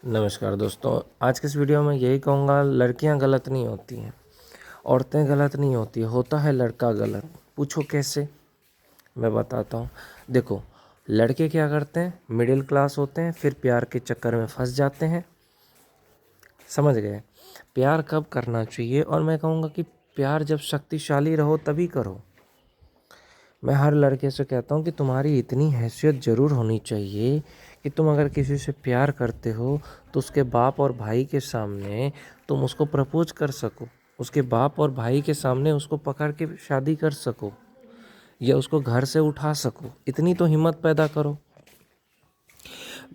नमस्कार दोस्तों, आज के इस वीडियो में यही कहूँगा, लड़कियां गलत नहीं होती हैं, औरतें गलत नहीं होती, होता है लड़का गलत। पूछो कैसे? मैं बताता हूँ। देखो, लड़के क्या करते हैं, मिडिल क्लास होते हैं, फिर प्यार के चक्कर में फंस जाते हैं। समझ गए? प्यार कब करना चाहिए, और मैं कहूँगा कि प्यार जब शक्तिशाली रहो तभी करो। मैं हर लड़के से कहता हूँ कि तुम्हारी इतनी हैसियत ज़रूर होनी चाहिए कि तुम अगर किसी से प्यार करते हो तो उसके बाप और भाई के सामने तुम उसको प्रपोज कर सको, उसके बाप और भाई के सामने उसको पकड़ के शादी कर सको, या उसको घर से उठा सको। इतनी तो हिम्मत पैदा करो।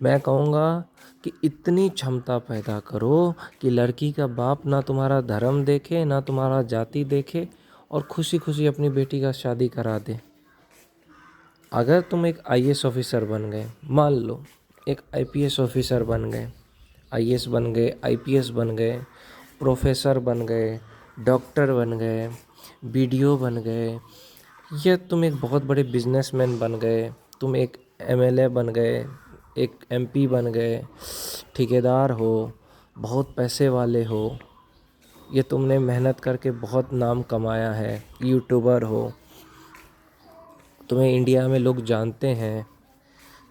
मैं कहूँगा कि इतनी क्षमता पैदा करो कि लड़की का बाप ना तुम्हारा धर्म देखे, ना तुम्हारा जाति देखे, और खुशी खुशी अपनी बेटी का शादी करा दे। अगर तुम एक आईएएस ऑफिसर बन गए, मान लो एक आईपीएस ऑफिसर बन गए, आईएएस बन गए, आईपीएस बन गए, प्रोफेसर बन गए, डॉक्टर बन गए, बीडीओ बन गए, या तुम एक बहुत बड़े बिजनेसमैन बन गए, तुम एक एमएलए बन गए, एक एमपी बन गए, ठेकेदार हो, बहुत पैसे वाले हो, या तुमने मेहनत करके बहुत नाम कमाया है, यूट्यूबर हो, तुम्हें इंडिया में लोग जानते हैं,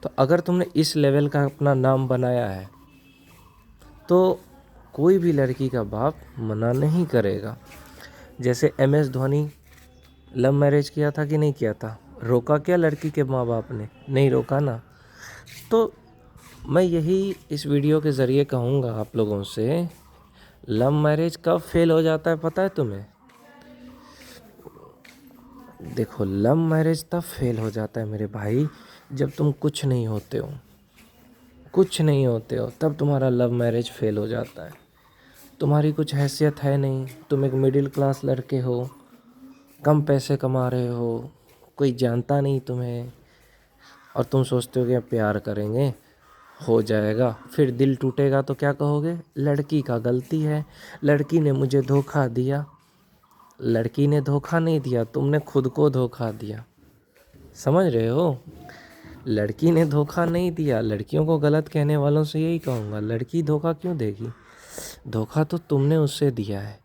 तो अगर तुमने इस लेवल का अपना नाम बनाया है तो कोई भी लड़की का बाप मना नहीं करेगा। जैसे एमएस धोनी लव मैरिज किया था कि नहीं किया था? रोका क्या लड़की के माँ बाप ने? नहीं रोका ना। तो मैं यही इस वीडियो के ज़रिए कहूँगा आप लोगों से, लव मैरिज कब फेल हो जाता है पता है तुम्हें? देखो, लव मैरिज तब फेल हो जाता है मेरे भाई, जब तुम कुछ नहीं होते हो, कुछ नहीं होते हो, तब तुम्हारा लव मैरिज फेल हो जाता है। तुम्हारी कुछ हैसियत है नहीं, तुम एक मिडिल क्लास लड़के हो, कम पैसे कमा रहे हो, कोई जानता नहीं तुम्हें, और तुम सोचते हो कि अब प्यार करेंगे हो जाएगा। फिर दिल टूटेगा तो क्या कहोगे? लड़की का गलती है, लड़की ने मुझे धोखा दिया। लड़की ने धोखा नहीं दिया, तुमने खुद को धोखा दिया। समझ रहे हो? लड़की ने धोखा नहीं दिया। लड़कियों को गलत कहने वालों से यही कहूँगा, लड़की धोखा क्यों देगी? धोखा तो तुमने उससे दिया है।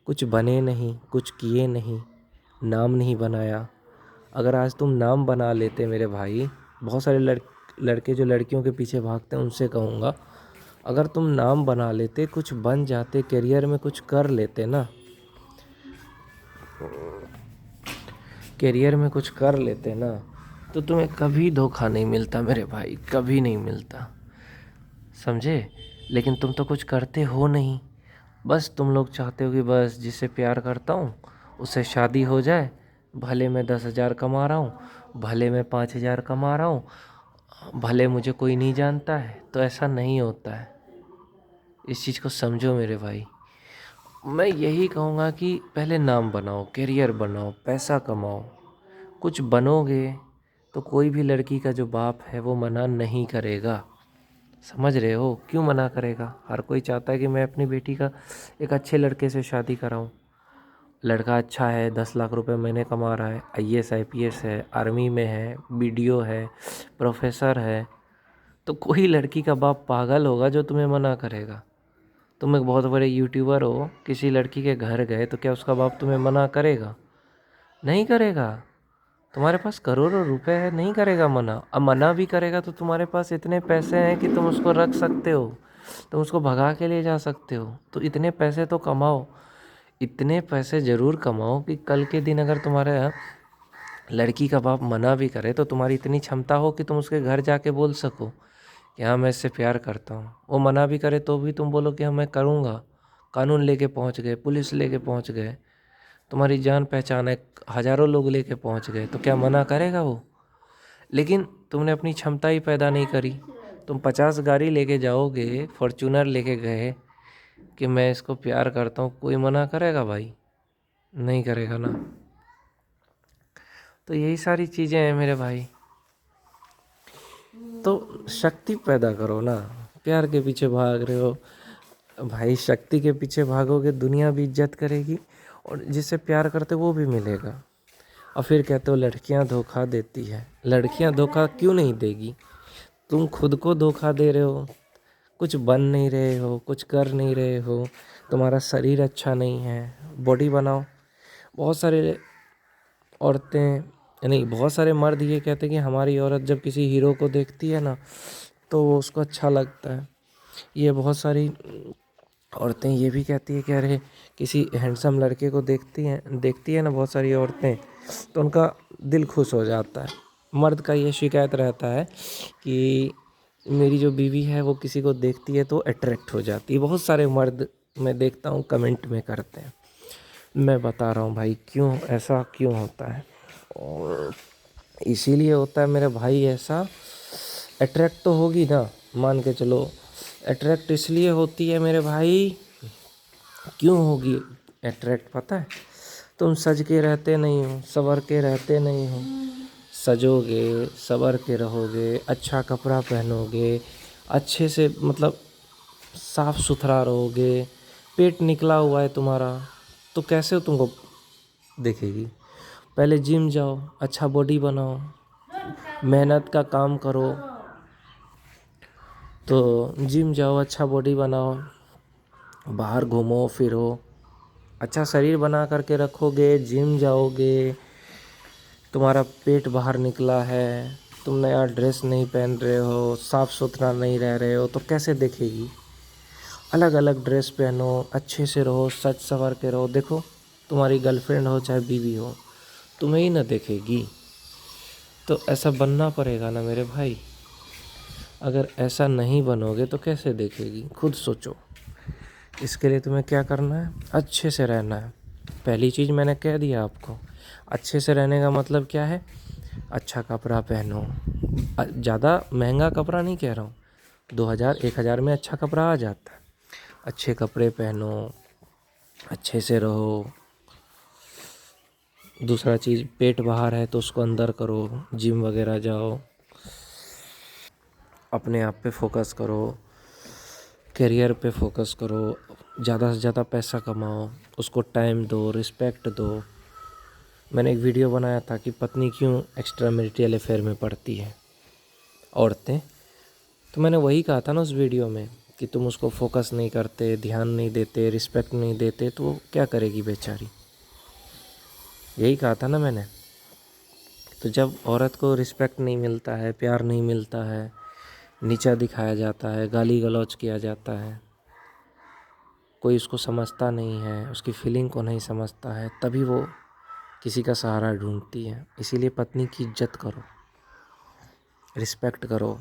कुछ बने नहीं, कुछ किए नहीं, नाम नहीं बनाया। अगर आज तुम नाम बना लेते मेरे भाई, बहुत सारे लड़के जो लड़कियों के पीछे भागते हैं उनसे कहूँगा, अगर तुम नाम बना लेते, कुछ बन जाते, करियर में कुछ कर लेते ना, करियर में कुछ कर लेते ना, तो तुम्हें कभी धोखा नहीं मिलता मेरे भाई, कभी नहीं मिलता। समझे? लेकिन तुम तो कुछ करते हो नहीं। बस तुम लोग चाहते हो कि बस जिससे प्यार करता हूँ उससे शादी हो जाए, भले मैं 10,000 कमा रहा हूँ, भले मैं 5,000 कमा रहा हूँ, भले मुझे कोई नहीं जानता है। तो ऐसा नहीं होता है, इस चीज़ को समझो मेरे भाई। मैं यही कहूँगा कि पहले नाम बनाओ, करियर बनाओ, पैसा कमाओ। कुछ बनोगे तो कोई भी लड़की का जो बाप है वो मना नहीं करेगा। समझ रहे हो? क्यों मना करेगा? हर कोई चाहता है कि मैं अपनी बेटी का एक अच्छे लड़के से शादी कराऊं। लड़का अच्छा है, 10 लाख रुपए महीने कमा रहा है, आईएएस आईपीएस है, आर्मी में है, बीडीओ है, प्रोफेसर है, तो कोई लड़की का बाप पागल होगा जो तुम्हें मना करेगा? तुम एक बहुत बड़े यूट्यूबर हो, किसी लड़की के घर गए तो क्या उसका बाप तुम्हें मना करेगा? नहीं करेगा। तुम्हारे पास करोड़ों रुपए है, नहीं करेगा मना। अब मना भी करेगा तो तुम्हारे पास इतने पैसे हैं कि तुम उसको रख सकते हो, तुम उसको भगा के ले जा सकते हो। तो इतने पैसे तो कमाओ, इतने पैसे ज़रूर कमाओ कि कल के दिन अगर तुम्हारे लड़की का बाप मना भी करे तो तुम्हारी इतनी क्षमता हो कि तुम उसके घर जाके बोल सको कि हाँ मैं इससे प्यार करता हूँ। वो मना भी करे तो भी तुम बोलो कि हाँ मैं करूँगा। कानून लेके पहुँच गए, पुलिस लेके पहुँच गए, तुम्हारी जान पहचान है, हज़ारों लोग लेके पहुँच गए, तो क्या मना करेगा वो? लेकिन तुमने अपनी क्षमता ही पैदा नहीं करी। तुम 50 गाड़ी लेके जाओगे, फॉर्च्यूनर लेके गए कि मैं इसको प्यार करता हूँ, कोई मना करेगा भाई? नहीं करेगा ना। तो यही सारी चीज़ें हैं मेरे भाई। तो शक्ति पैदा करो ना। प्यार के पीछे भाग रहे हो भाई, शक्ति के पीछे भागोगे दुनिया भी इज्जत करेगी, और जिससे प्यार करते वो भी मिलेगा। और फिर कहते हो लड़कियां धोखा देती है। लड़कियां धोखा क्यों नहीं देगी? तुम खुद को धोखा दे रहे हो। कुछ बन नहीं रहे हो, कुछ कर नहीं रहे हो, तुम्हारा शरीर अच्छा नहीं है, बॉडी बनाओ। बहुत सारे औरतें नहीं, बहुत सारे मर्द ये कहते हैं कि हमारी औरत जब किसी हीरो को देखती है ना तो वो उसको अच्छा लगता है। ये बहुत सारी औरतें ये भी कहती है कि अरे किसी हैंडसम लड़के को देखती है ना बहुत सारी औरतें, तो उनका दिल खुश हो जाता है। मर्द का ये शिकायत रहता है कि मेरी जो बीवी है वो किसी को देखती है तो अट्रैक्ट हो जाती है। बहुत सारे मर्द मैं देखता हूँ कमेंट में करते हैं। मैं बता रहा हूँ भाई क्यों ऐसा क्यों होता है, और इसीलिए होता है मेरे भाई ऐसा। अट्रैक्ट तो होगी ना, मान के चलो अट्रैक्ट इसलिए होती है मेरे भाई, क्यों होगी अट्रैक्ट पता है? तुम सज के रहते नहीं हो, संवर के रहते नहीं हो। सजोगे, संवर के रहोगे, अच्छा कपड़ा पहनोगे, अच्छे से मतलब साफ सुथरा रहोगे, पेट निकला हुआ है तुम्हारा, तो कैसे तुमको देखेगी? पहले जिम जाओ, अच्छा बॉडी बनाओ, मेहनत का काम करो। तो जिम जाओ, अच्छा बॉडी बनाओ, बाहर घूमो फिरो, अच्छा शरीर बना करके रखोगे, जिम जाओगे, तुम्हारा पेट बाहर निकला है, तुम नया ड्रेस नहीं पहन रहे हो, साफ़ सुथरा नहीं रह रहे हो, तो कैसे देखेगी? अलग अलग ड्रेस पहनो, अच्छे से रहो, सच संवर के रहो। देखो तुम्हारी गर्लफ्रेंड हो चाहे बीवी हो, तुम्हें ही ना देखेगी। तो ऐसा बनना पड़ेगा ना मेरे भाई। अगर ऐसा नहीं बनोगे तो कैसे देखेगी? खुद सोचो। इसके लिए तुम्हें क्या करना है? अच्छे से रहना है। पहली चीज़ मैंने कह दिया आपको। अच्छे से रहने का मतलब क्या है? अच्छा कपड़ा पहनो। ज़्यादा महंगा कपड़ा नहीं कह रहा हूँ, 2000 1000 में अच्छा कपड़ा आ जाता है। अच्छे कपड़े पहनो, अच्छे से रहो। दूसरा चीज़, पेट बाहर है तो उसको अंदर करो, जिम वगैरह जाओ, अपने आप पे फोकस करो, करियर पे फोकस करो, ज़्यादा से ज़्यादा पैसा कमाओ, उसको टाइम दो, रिस्पेक्ट दो। मैंने एक वीडियो बनाया था कि पत्नी क्यों एक्स्ट्रा मैरिटल अफेयर में पड़ती है औरतें, तो मैंने वही कहा था ना उस वीडियो में कि तुम उसको फोकस नहीं करते, ध्यान नहीं देते, रिस्पेक्ट नहीं देते, तो वो क्या करेगी बेचारी? यही कहा था ना मैंने। तो जब औरत को रिस्पेक्ट नहीं मिलता है, प्यार नहीं मिलता है, नीचा दिखाया जाता है, गाली गलौज किया जाता है, कोई उसको समझता नहीं है, उसकी फीलिंग को नहीं समझता है, तभी वो किसी का सहारा ढूंढती है। इसीलिए पत्नी की इज्जत करो, रिस्पेक्ट करो,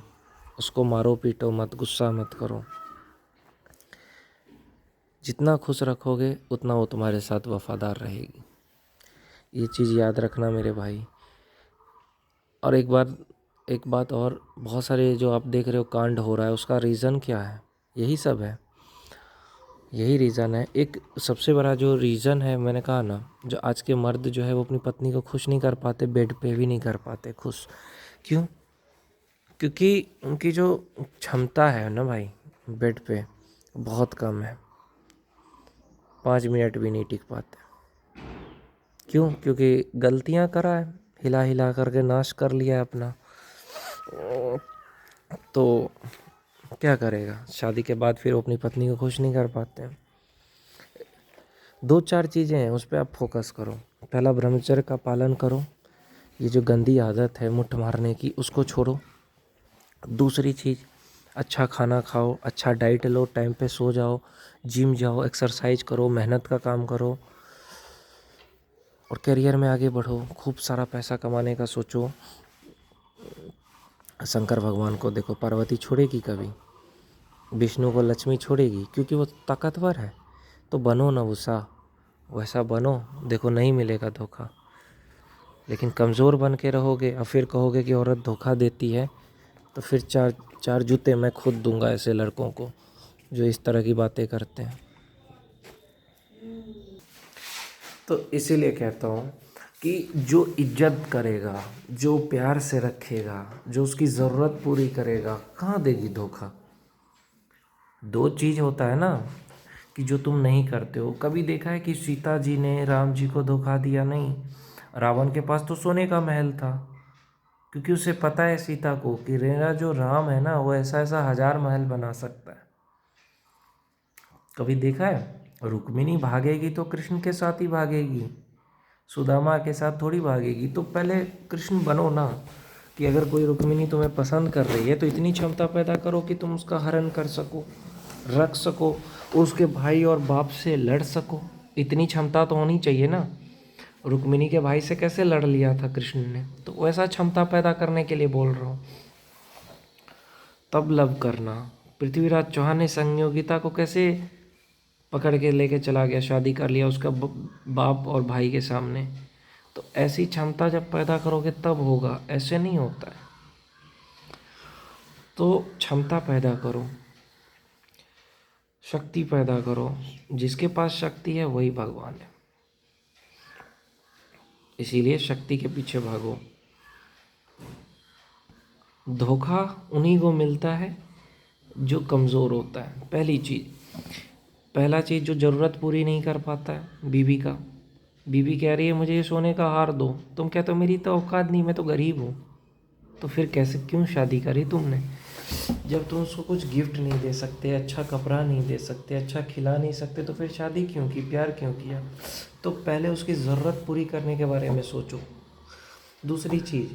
उसको मारो पीटो मत, गुस्सा मत करो। जितना खुश रखोगे उतना वो तुम्हारे साथ वफादार रहेगी। ये चीज़ याद रखना मेरे भाई। और एक बात और, बहुत सारे जो आप देख रहे हो कांड हो रहा है, उसका रीज़न क्या है? यही सब है, यही रीज़न है। एक सबसे बड़ा जो रीज़न है, मैंने कहा ना, जो आज के मर्द जो है वो अपनी पत्नी को खुश नहीं कर पाते, बेड पे भी नहीं कर पाते खुश। क्यों? क्योंकि उनकी जो क्षमता है ना भाई बेड पे, बहुत कम है। 5 मिनट भी नहीं टिक पाते। क्यों? क्योंकि गलतियां करा है, हिला हिला करके नाश कर लिया है अपना। तो क्या करेगा? शादी के बाद फिर वो अपनी पत्नी को खुश नहीं कर पाते हैं। 2-4 चीज़ें हैं, उस पर आप फोकस करो। पहला, ब्रह्मचर्य का पालन करो। ये जो गंदी आदत है मुट्ठ मारने की, उसको छोड़ो। दूसरी चीज़, अच्छा खाना खाओ, अच्छा डाइट लो, टाइम पे सो जाओ, जिम जाओ, एक्सरसाइज करो, मेहनत का काम करो, और करियर में आगे बढ़ो। खूब सारा पैसा कमाने का सोचो। शंकर भगवान को देखो, पार्वती छोड़ेगी कभी? विष्णु को लक्ष्मी छोड़ेगी? क्योंकि वो ताकतवर है। तो बनो ना वैसा बनो, देखो नहीं मिलेगा धोखा। लेकिन कमज़ोर बन के रहोगे और फिर कहोगे कि औरत धोखा देती है, तो फिर चार चार जूते मैं खुद दूंगा ऐसे लड़कों को जो इस तरह की बातें करते हैं। तो इसीलिए कहता हूँ कि जो इज्जत करेगा, जो प्यार से रखेगा, जो उसकी ज़रूरत पूरी करेगा, कहाँ देगी धोखा? दो चीज़ होता है ना कि जो तुम नहीं करते हो। कभी देखा है कि सीता जी ने राम जी को धोखा दिया? नहीं। रावण के पास तो सोने का महल था, क्योंकि उसे पता है सीता को कि मेरा जो राम है ना वो ऐसा ऐसा 1000 महल बना सकता है। कभी देखा है रुक्मिणी भागेगी तो कृष्ण के साथ ही भागेगी, सुदामा के साथ थोड़ी भागेगी। तो पहले कृष्ण बनो ना, कि अगर कोई रुक्मिणी तुम्हें पसंद कर रही है तो इतनी क्षमता पैदा करो कि तुम उसका हरण कर सको, रख सको, उसके भाई और बाप से लड़ सको। इतनी क्षमता तो होनी चाहिए ना। रुक्मिणी के भाई से कैसे लड़ लिया था कृष्ण ने, तो वैसा क्षमता पैदा करने के लिए बोल रहा हूँ। तब लव करना। पृथ्वीराज चौहान ने संयोगिता को कैसे पकड़ के लेके चला गया, शादी कर लिया उसका बाप और भाई के सामने। तो ऐसी क्षमता जब पैदा करोगे तब होगा, ऐसे नहीं होता है। तो क्षमता पैदा करो, शक्ति पैदा करो। जिसके पास शक्ति है वही भगवान है, इसीलिए शक्ति के पीछे भागो। धोखा उन्हीं को मिलता है जो कमज़ोर होता है। पहला चीज़ जो ज़रूरत पूरी नहीं कर पाता है, बीवी का। बीवी कह रही है मुझे ये सोने का हार दो, तुम कहते हो मेरी तो औकात नहीं, मैं तो गरीब हूँ। तो फिर कैसे, क्यों शादी करी तुमने? जब तुम उसको कुछ गिफ्ट नहीं दे सकते, अच्छा कपड़ा नहीं दे सकते, अच्छा खिला नहीं सकते, तो फिर शादी क्यों की, प्यार क्यों किया? तो पहले उसकी ज़रूरत पूरी करने के बारे में सोचो। दूसरी चीज़,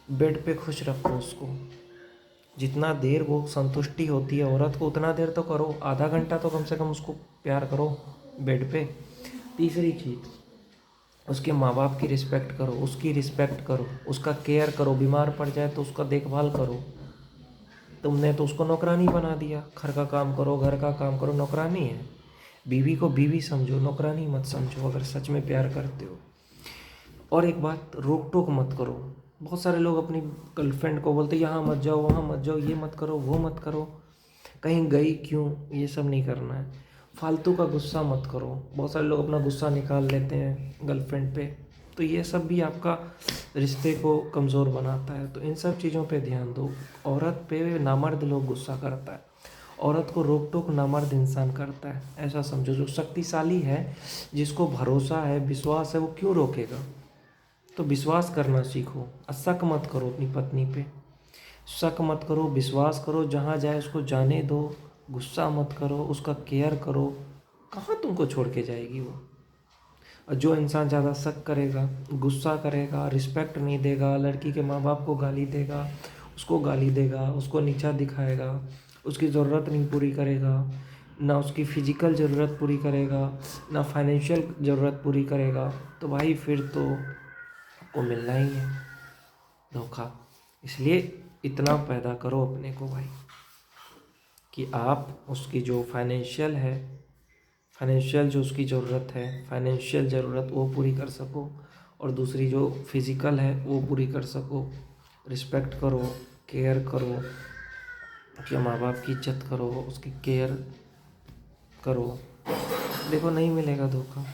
बेड पे खुश रखो उसको। जितना देर वो संतुष्टि होती है औरत को उतना देर तो करो, आधा घंटा तो कम से कम उसको प्यार करो बेड पे। तीसरी चीज़, उसके माँ बाप की रिस्पेक्ट करो, उसकी रिस्पेक्ट करो, उसका केयर करो। बीमार पड़ जाए तो उसका देखभाल करो। तुमने तो उसको नौकरानी बना दिया, घर का काम करो, घर का काम करो, नौकरानी है। बीवी को बीवी समझो, नौकरानी मत समझो, अगर सच में प्यार करते हो। और एक बात, रोक टोक मत करो। बहुत सारे लोग अपनी गर्लफ्रेंड को बोलते यहाँ मत जाओ, वहाँ मत जाओ, ये मत करो, वो मत करो, कहीं गई क्यों, ये सब नहीं करना है। फालतू का गुस्सा मत करो। बहुत सारे लोग अपना गुस्सा निकाल लेते हैं गर्लफ्रेंड पे, तो ये सब भी आपका रिश्ते को कमज़ोर बनाता है। तो इन सब चीज़ों पे ध्यान दो। औरत पे नामर्द लोग गुस्सा करता है, औरत को रोक टोक नामर्द इंसान करता है, ऐसा समझो। जो शक्तिशाली है, जिसको भरोसा है, विश्वास है, वो क्यों रोकेगा? तो विश्वास करना सीखो। शक मत करो अपनी पत्नी पे, शक मत करो, विश्वास करो। जहाँ जाए उसको जाने दो, गुस्सा मत करो, उसका केयर करो। कहाँ तुमको छोड़ के जाएगी वो? और जो इंसान ज़्यादा शक करेगा, गुस्सा करेगा, रिस्पेक्ट नहीं देगा, लड़की के माँ बाप को गाली देगा, उसको गाली देगा, उसको नीचा दिखाएगा, उसकी ज़रूरत नहीं पूरी करेगा, ना उसकी फ़िज़िकल ज़रूरत पूरी करेगा, ना फाइनेंशियल ज़रूरत पूरी करेगा, तो भाई फिर तो आपको मिलना ही है धोखा। इसलिए इतना पैदा करो अपने को भाई, कि आप उसकी जो फाइनेंशियल जो उसकी ज़रूरत है, फाइनेंशियल ज़रूरत वो पूरी कर सको, और दूसरी जो फिज़िकल है वो पूरी कर सको। रिस्पेक्ट करो, केयर करो, उसके माँ बाप की इज्जत करो, उसकी केयर करो। देखो नहीं मिलेगा धोखा।